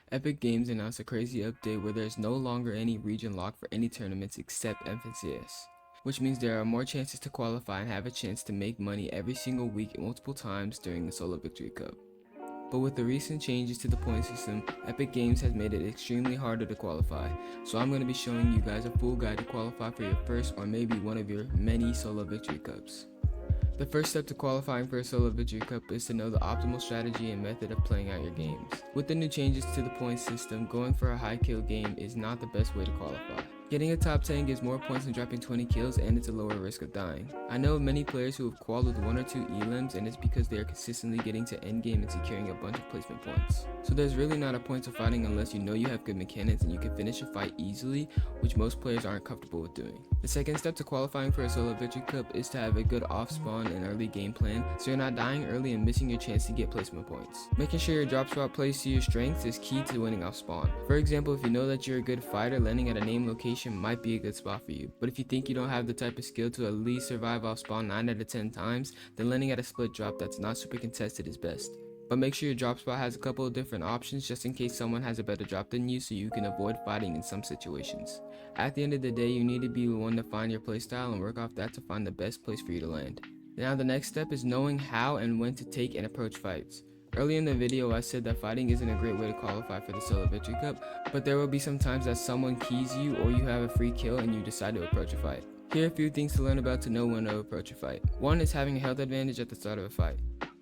Epic Games announced a crazy update where there's no longer any region lock for any tournaments except MCS, which means there are more chances to qualify and have a chance to make money every single week multiple times during the Solo Victory Cup. But with the recent changes to the point system, Epic Games has made it extremely harder to qualify, so I'm going to be showing you guys a full guide to qualify for your first or maybe one of your many Solo Victory Cups. The first step to qualifying for a Solo Victory Cup is to know the optimal strategy and method of playing out your games. With the new changes to the point system, going for a high kill game is not the best way to qualify. Getting a top 10 gives more points than dropping 20 kills, and it's a lower risk of dying. I know of many players who have qualled with 1 or 2 elims, and it's because they are consistently getting to endgame and securing a bunch of placement points. So there's really not a point to fighting unless you know you have good mechanics and you can finish a fight easily, which most players aren't comfortable with doing. The second step to qualifying for a Solo Victory Cup is to have a good off spawn and early game plan, so you're not dying early and missing your chance to get placement points. Making sure your drop spot plays to your strengths is key to winning off spawn. For example, if you know that you're a good fighter, landing at a named location might be a good spot for you. But if you think you don't have the type of skill to at least survive off spawn 9 out of 10 times, then landing at a split drop that's not super contested is best. But make sure your drop spot has a couple of different options just in case someone has a better drop than you, so you can avoid fighting in some situations. At the end of the day, you need to be the one to find your playstyle and work off that to find the best place for you to land. Now the next step is knowing how and when to take and approach fights. Earlier in the video I said that fighting isn't a great way to qualify for the Solo Victory Cup, but there will be some times that someone keys you or you have a free kill and you decide to approach a fight. Here are a few things to learn about to know when to approach a fight. One is having a health advantage at the start of a fight.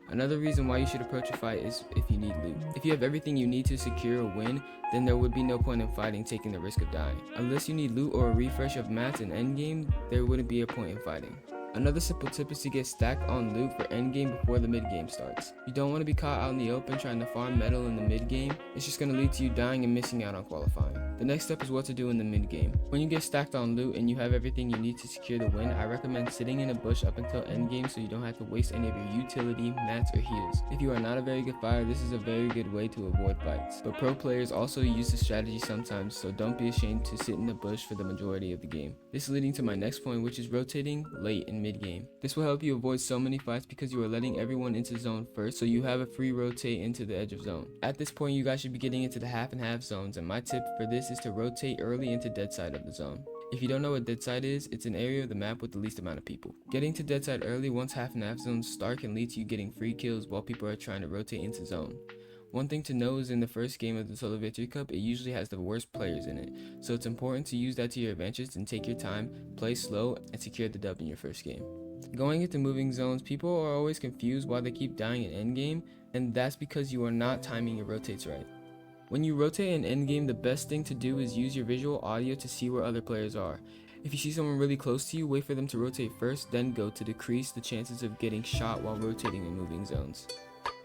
Another reason why you should approach a fight is if you need loot. If you have everything you need to secure a win, then there would be no point in fighting taking the risk of dying. Unless you need loot or a refresh of mats in endgame, there wouldn't be a point in fighting. Another simple tip is to get stacked on loot for endgame before the mid-game starts. You don't want to be caught out in the open trying to farm metal in the mid-game. It's just going to lead to you dying and missing out on qualifying. The next step is what to do in the mid-game. When you get stacked on loot and you have everything you need to secure the win, I recommend sitting in a bush up until endgame so you don't have to waste any of your utility, mats, or heals. If you are not a very good fighter, this is a very good way to avoid fights. But pro players also use this strategy sometimes, so don't be ashamed to sit in the bush for the majority of the game. This is leading to my next point, which is rotating late in mid-game. This will help you avoid so many fights because you are letting everyone into zone first, so you have a free rotate into the edge of zone. At this point, you guys should be getting into the half and half zones, and my tip for this is to rotate early into dead side of the zone. If you don't know what dead side is, it's an area of the map with the least amount of people. Getting to dead side early once half and half zones start can lead to you getting free kills while people are trying to rotate into zone. One thing to know is in the first game of the Solo Victory Cup, it usually has the worst players in it, so it's important to use that to your advantage and take your time, play slow, and secure the dub in your first game. Going into moving zones, people are always confused why they keep dying in endgame, and that's because you are not timing your rotates right. When you rotate in endgame, the best thing to do is use your visual audio to see where other players are. If you see someone really close to you, wait for them to rotate first, then go to decrease the chances of getting shot while rotating in moving zones.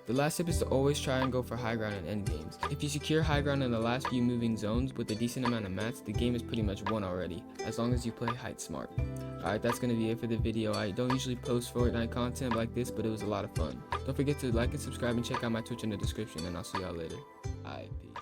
The last tip is to always try and go for high ground in endgames. If you secure high ground in the last few moving zones with a decent amount of mats, the game is pretty much won already, as long as you play height smart. Alright, that's going to be it for the video. I don't usually post Fortnite content like this, but it was a lot of fun. Don't forget to like and subscribe and check out my Twitch in the description, and I'll see y'all later. Alright, peace.